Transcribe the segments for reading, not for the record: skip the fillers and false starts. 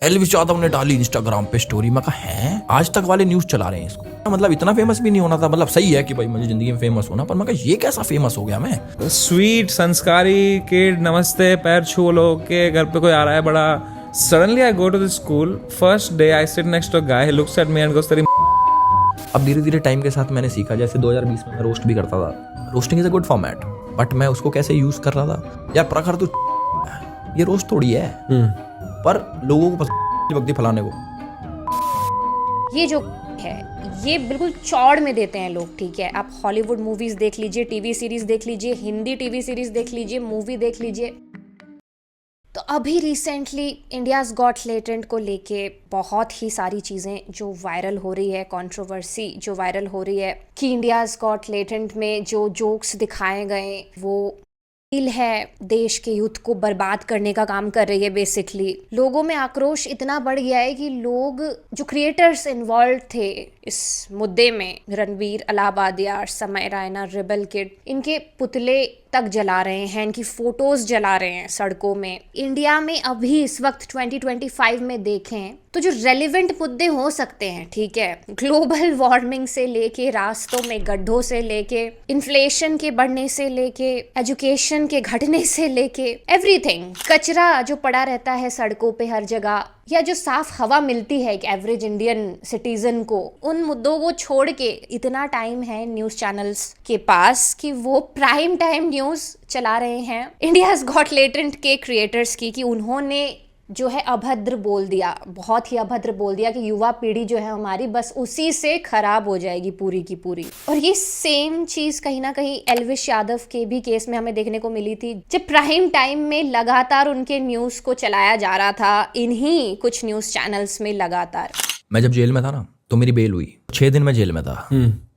Elvis Yadav ने डाली Instagram पे स्टोरी। मैं कहा है आज तक वाले न्यूज चला रहे हैं इसको। मतलब इतना फेमस भी नहीं होना था। मतलब सही है कि भाई मुझे जिंदगी में फेमस होना, पर मैं कहा ये कैसा फेमस हो गया मैं। स्वीट संस्कारी किड, नमस्ते, पैर छू लो के घर पे कोई आ रहा है बड़ा। Suddenly I go to the school, first day I sit next to a guy, he looks at me and goes तेरी। अब धीरे धीरे टाइम के साथ मैंने सीखा, जैसे 2020 में मैं रोस्ट भी करता था। Roasting is a good format, but मैं उसको कैसे यूज कर रहा था। यार प्रखर तो ये रोस्ट थोड़ी है, पर लोगों को वक्ती फैलाने को ये जो है ये बिल्कुल चौड़ में देते हैं लोग। ठीक है, आप हॉलीवुड मूवीज देख लीजिए, टीवी सीरीज देख लीजिए, हिंदी टीवी सीरीज देख लीजिए, मूवी देख लीजिए। तो अभी रिसेंटली इंडियाज गॉट टैलेंट को लेके बहुत ही सारी चीज़ें जो वायरल हो रही है, कंट्रोवर्सी जो वायरल हो रही है कि इंडियाज गॉट टैलेंट में जो जोक्स दिखाए गए वो है देश के यूथ को बर्बाद करने का काम कर रही है। बेसिकली लोगों में आक्रोश इतना बढ़ गया है कि लोग जो क्रिएटर्स इन्वॉल्व थे इस मुद्दे में, रणवीर अलाहाबादिया, समय रैना, रेबल किड, इनके पुतले तक जला रहे हैं, इनकी फोटोज जला रहे हैं सड़कों में। इंडिया में अभी इस वक्त 2025 में देखें तो जो रेलिवेंट मुद्दे हो सकते हैं, ठीक है, ग्लोबल वार्मिंग से लेके, रास्तों में गड्ढों से लेके, इन्फ्लेशन के बढ़ने से लेके, एजुकेशन के घटने से लेके, एवरीथिंग, कचरा जो पड़ा रहता है सड़कों पे हर जगह, या जो साफ हवा मिलती है एक एवरेज इंडियन सिटीजन को, उन मुद्दों को छोड़ के इतना टाइम है न्यूज चैनल्स के पास कि वो प्राइम टाइम न्यूज चला रहे हैं इंडियाज गॉट टैलेंट के क्रिएटर्स की, कि उन्होंने जो है अभद्र बोल दिया, बहुत ही अभद्र बोल दिया कि युवा पीढ़ी जो है हमारी बस उसी से खराब हो जाएगी पूरी की पूरी। और ये सेम चीज कहीं ना कहीं एल्विस यादव के भी केस में हमें देखने को मिली थी, जब प्राइम टाइम में लगातार उनके न्यूज को चलाया जा रहा था इन्हीं कुछ न्यूज चैनल्स में लगातार। मैं जब जेल में था ना तो मेरी बेल हुई, 6 दिन में जेल में था।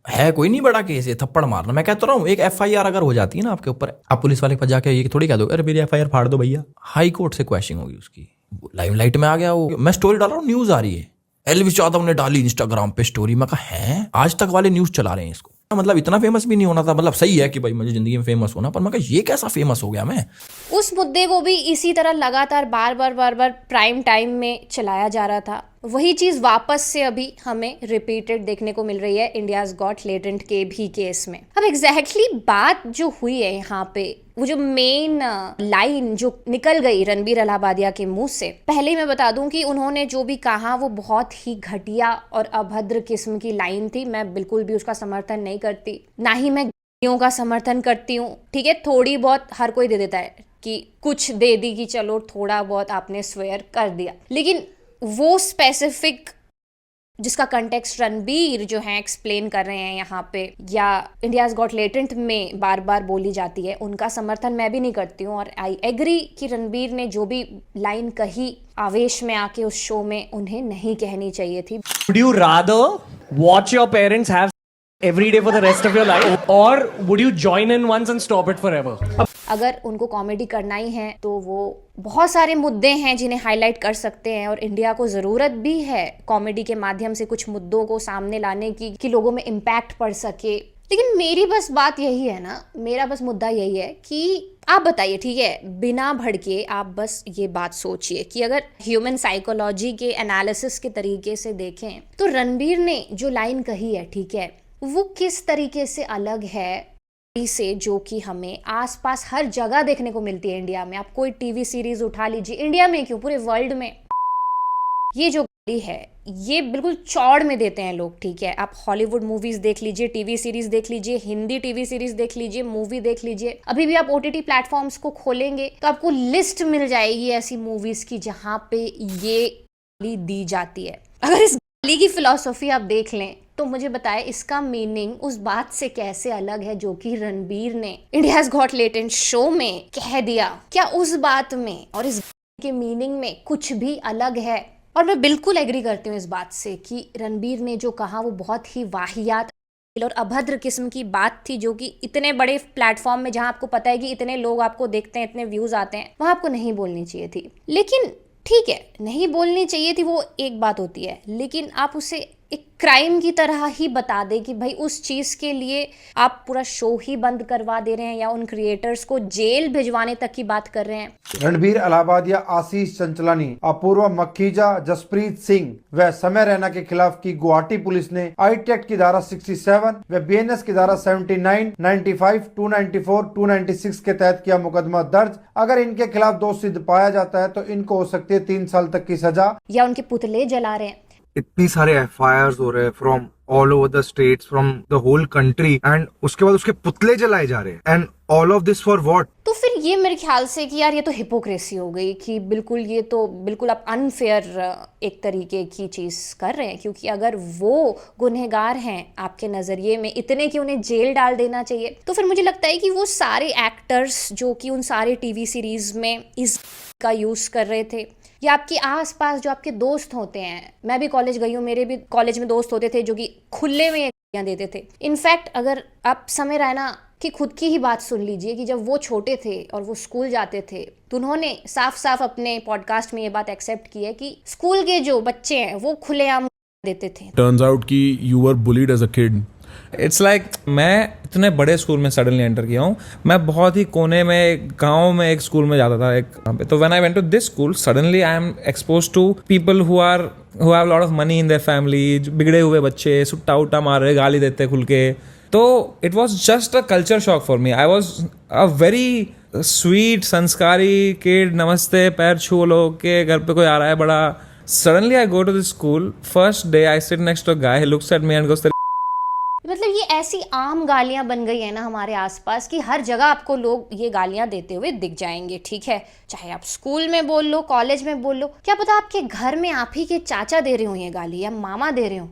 है कोई नहीं बड़ा केस है, थप्पड़ मारना। मैं कहता रहा हूँ एक FIR अगर हो जाती है ना आपके ऊपर, आप पुलिस वाले के पास जाके ये थोड़ी कह दो अरे मेरी FIR फाड़ दो भैया, हाई कोर्ट से क्वेश्चनिंग होगी उसकी। लाइमलाइट में आ गया वो। मैं स्टोरी डाल रहा हूँ, न्यूज आ रही है, एल्विस यादव ने डाली इंस्टाग्राम पे स्टोरी। मैं कहा है आज तक वाले न्यूज चला रहे हैं इसको। मतलब इतना फेमस भी नहीं होना था। मतलब सही है कि भाई मुझे जिंदगी में फेमस होना, पर मैं कहा ये कैसा फेमस हो गया मैं। उस मुद्दे को भी इसी तरह लगातार बार बार प्राइम टाइम में चलाया जा रहा था। वही चीज वापस से अभी हमें रिपीटेड देखने को मिल रही है इंडियाज गॉट टैलेंट के भी केस में। अब एग्जैक्टली बात जो हुई है यहाँ पे, वो जो मेन लाइन जो निकल गई रणवीर अलाहाबादिया के मुंह से, पहले ही मैं बता दूं कि उन्होंने जो भी कहा वो बहुत ही घटिया और अभद्र किस्म की लाइन थी। मैं बिल्कुल भी उसका समर्थन नहीं करती, ना ही मैं का समर्थन करती हूँ। ठीक है, थोड़ी बहुत हर कोई दे देता है कि कुछ दे दी कि चलो थोड़ा बहुत आपने स्वेयर कर दिया, लेकिन वो स्पेसिफिक जिसका कंटेक्स्ट रणबीर जो है एक्सप्लेन कर रहे हैं यहाँ पे, या इंडियाज गॉट टैलेंट में बार बार बोली जाती है, उनका समर्थन मैं भी नहीं करती हूँ। और आई एग्री कि रणबीर ने जो भी लाइन कही आवेश में आके उस शो में, उन्हें नहीं कहनी चाहिए थी। Would you rather watch your parents have every day for the rest of your life, or would you join in once and stop it forever? अगर उनको कॉमेडी करना ही है तो वो बहुत सारे मुद्दे हैं जिन्हें हाईलाइट कर सकते हैं, और इंडिया को ज़रूरत भी है कॉमेडी के माध्यम से कुछ मुद्दों को सामने लाने की कि लोगों में इम्पैक्ट पड़ सके। लेकिन मेरी बस बात यही है ना, मेरा बस मुद्दा यही है कि आप बताइए, ठीक है, बिना भड़के आप बस ये बात सोचिए कि अगर ह्यूमन साइकोलॉजी के एनालिसिस के तरीके से देखें तो रणबीर ने जो लाइन कही है, ठीक है, वो किस तरीके से अलग है से जो कि हमें आसपास हर जगह देखने को मिलती है इंडिया में। आप कोई टीवी सीरीज उठा लीजिए, इंडिया में क्यों पूरे वर्ल्ड में ये जो है ये बिल्कुल चौड़ में देते हैं लोग। ठीक है, आप हॉलीवुड मूवीज देख लीजिए, टीवी सीरीज देख लीजिए, हिंदी टीवी सीरीज देख लीजिए, मूवी देख लीजिए। अभी भी आप OTT प्लेटफॉर्म्स को खोलेंगे तो आपको लिस्ट मिल जाएगी ऐसी मूवीज की जहां पे ये गाली दी जाती है। अगर इस गाली की फिलॉसफी आप देख लें तो मुझे बताएं इसका मीनिंग उस बात से कैसे अलग है जो कि रणबीर ने इंडियाज गॉट टैलेंट शो में कह दिया। क्या उस बात में और इस के मीनिंग में कुछ भी अलग है? और मैं बिल्कुल एग्री करती हूँ इस बात से कि रणबीर ने जो कहा वो बहुत ही वाहियात और अभद्र किस्म की बात थी, जो कि इतने बड़े प्लेटफॉर्म में जहां आपको पता है कि इतने लोग आपको देखते हैं, इतने व्यूज आते हैं, वहां आपको नहीं बोलनी चाहिए थी। लेकिन ठीक है, नहीं बोलनी चाहिए थी वो एक बात होती है, लेकिन आप उसे एक क्राइम की तरह ही बता दे कि भाई उस चीज़ के लिए आप पूरा शो ही बंद करवा दे रहे हैं या उन क्रिएटर्स को जेल भिजवाने तक की बात कर रहे हैं। रणबीर इलाहाबादिया, आशीष चंचलानी, अपूर्वा मक्खीजा, जसप्रीत सिंह व समय रैना के खिलाफ की गुवाहाटी पुलिस ने आईटी एक्ट की धारा 67 व बीएनएस की धारा 79, 95, 294, 296 के तहत किया मुकदमा दर्ज। अगर इनके खिलाफ दोष सिद्ध पाया जाता है तो इनको हो सकती है 3 साल तक की सजा। या उनके पुतले जला रहे हैं। इतनी सारे FIRs हो रहे हैं from all over the states, from the whole country, and उसके बाद उसके पुतले जलाए जा रहे हैं, and all of this for what? तो फिर ये मेरे ख्याल से कि यार ये तो हिपोक्रेसी हो गई कि बिल्कुल ये तो बिल्कुल आप अनफेयर एक तरीके की चीज़ कर रहे हैं, क्योंकि अगर वो गुनहगार हैं आपके नज़रिए में इतने कि उन्हें जेल डाल देना चाहिए, तो फिर मुझे लगता है कि वो सारे एक्टर्स जो कि उन सारे टीवी सीरीज़ में इस का यूज़ कर रहे थे, या आपके आसपास जो आपके दोस्त होते हैं, मैं भी कॉलेज गई हूँ, मेरे भी कॉलेज में दोस्त होते थे जो कि खुले में ये गालियाँ देते थे। इनफैक्ट अगर आप समय रैना की खुद की ही बात सुन लीजिए कि जब वो छोटे थे और वो स्कूल जाते थे तो उन्होंने साफ साफ अपने पॉडकास्ट में ये बात एक्सेप्ट की है कि स्कूल के जो बच्चे हैं वो खुलेआम देते थे। टर्न्स आउट कि you were bullied as a kid. It's like मैं इतने बड़े स्कूल में सडनली एंटर किया हूँ। मैं बहुत ही कोने में गांव में एक स्कूल में जाता था एक पे, तो when I went to this school suddenly I am expose to people who have lot of money in their family, बिगड़े हुए बच्चे सुट्टा उट्टा मार रहे, गाली देते खुल के। तो it was just a culture shock for me. I was a very sweet संस्कारी किड, नमस्ते पैर छू लो के घर पे कोई आ रहा है बड़ा। Suddenly I go to this school, first day I sit next to a guy, he looks at me and goes, मतलब ये ऐसी आम गालियां बन गई है ना हमारे आसपास कि हर जगह आपको लोग ये गालियां देते हुए दिख जाएंगे। ठीक है, चाहे आप स्कूल में बोल लो, कॉलेज में बोल लो, क्या पता आपके घर में आप ही के चाचा दे रहे हो ये गाली या मामा दे रहे हो।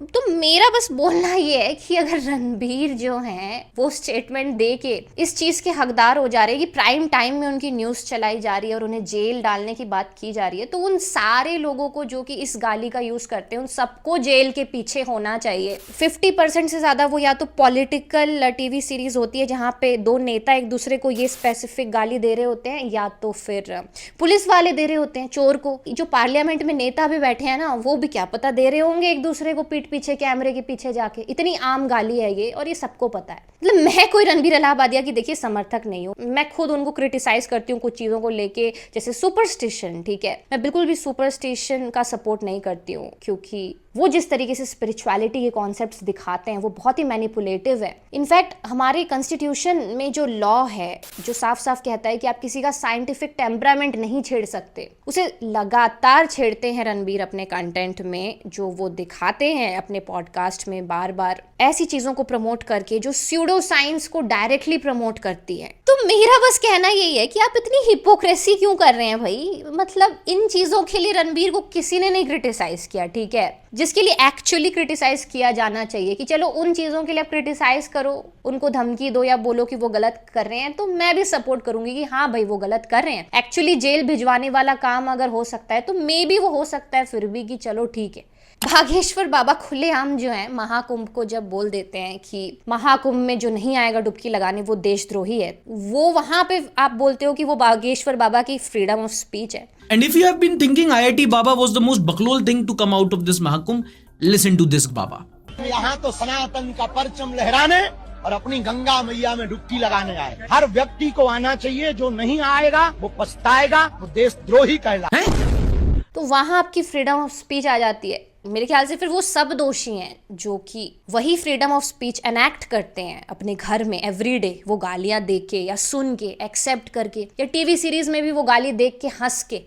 तो मेरा बस बोलना ये है कि अगर रणबीर जो हैं वो स्टेटमेंट दे के इस चीज़ के हकदार हो जा रहे हैं कि प्राइम टाइम में उनकी न्यूज़ चलाई जा रही है और उन्हें जेल डालने की बात की जा रही है, तो उन सारे लोगों को जो कि इस गाली का यूज़ करते हैं उन सबको जेल के पीछे होना चाहिए। 50% से ज़्यादा वो या तो पॉलिटिकल टीवी सीरीज होती है जहाँ पे दो नेता एक दूसरे को ये स्पेसिफिक गाली दे रहे होते हैं, या तो फिर पुलिस वाले दे रहे होते हैं चोर को। जो पार्लियामेंट में नेता भी बैठे हैं ना, वो भी क्या पता दे रहे होंगे एक दूसरे को पीठ पीछे कैमरे के पीछे जाके। इतनी आम गाली है ये और ये सबको पता है। मतलब मैं कोई रणबीर इलाहाबादिया की देखिए समर्थक नहीं हूँ, मैं खुद उनको क्रिटिसाइज करती हूँ कुछ चीज़ों को लेके, जैसे सुपरस्टिशन। ठीक है, मैं बिल्कुल भी सुपरस्टिशन का सपोर्ट नहीं करती हूँ, क्योंकि वो जिस तरीके से स्पिरिचुअलिटी के कॉन्सेप्ट्स दिखाते हैं वो बहुत ही मैनिपुलेटिव है। इनफैक्ट हमारे कॉन्स्टिट्यूशन में जो लॉ है जो साफ साफ कहता है कि आप किसी का साइंटिफिक टेम्परामेंट नहीं छेड़ सकते, उसे लगातार छेड़ते हैं रणबीर अपने कंटेंट में, जो वो दिखाते हैं अपने पॉडकास्ट में बार बार ऐसी चीज़ों को प्रमोट करके जो स्यूडो साइंस को डायरेक्टली प्रमोट करती है। तो मेरा बस कहना यही है कि आप इतनी हिपोक्रेसी क्यों कर रहे हैं भाई। मतलब इन चीज़ों के लिए रणबीर को किसी ने नहीं क्रिटिसाइज किया, ठीक है, जिसके लिए एक्चुअली क्रिटिसाइज किया जाना चाहिए कि चलो उन चीज़ों के लिए आप क्रिटिसाइज करो, उनको धमकी दो या बोलो कि वो गलत कर रहे हैं, तो मैं भी सपोर्ट करूंगी कि हाँ भाई वो गलत कर रहे हैं। एक्चुअली जेल भिजवाने वाला काम अगर हो सकता है तो मे बी वो हो सकता है फिर भी कि चलो ठीक है। बागेश्वर बाबा खुलेआम जो है महाकुंभ को जब बोल देते हैं कि महाकुंभ में जो नहीं आएगा डुबकी लगाने वो देशद्रोही है, वो वहां पे आप बोलते हो कि वो बागेश्वर बाबा की फ्रीडम ऑफ स्पीच है। And if you have been thinking IIT Baba was the most baklol thing to come out of this Mahakumbh, listen to this Baba. यहाँ तो सनातन का परचम लहराने और अपनी गंगा मैया में डुबकी लगाने आए। हर व्यक्ति को आना चाहिए, जो नहीं आएगा वो पछताएगा, वो देशद्रोही कहलाएगा। तो वहां आपकी फ्रीडम ऑफ स्पीच आ जाती है। मेरे ख्याल से फिर वो सब दोषी हैं जो कि वही फ्रीडम ऑफ स्पीच एनैक्ट करते हैं अपने घर में एवरीडे, वो गालियां देख के या सुन के एक्सेप्ट करके, या टीवी सीरीज में भी वो गाली देख के हंस के।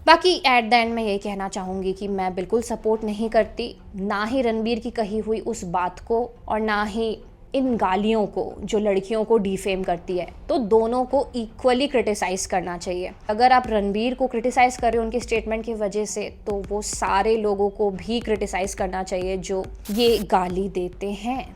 बाकी एट द एंड मैं यही कहना चाहूँगी कि मैं बिल्कुल सपोर्ट नहीं करती ना ही रणबीर की कही हुई उस बात को और ना ही इन गालियों को जो लड़कियों को डिफेम करती है। तो दोनों को इक्वली क्रिटिसाइज करना चाहिए। अगर आप रणबीर को क्रिटिसाइज कर रहे हो उनके स्टेटमेंट की वजह से, तो वो सारे लोगों को भी क्रिटिसाइज करना चाहिए जो ये गाली देते हैं।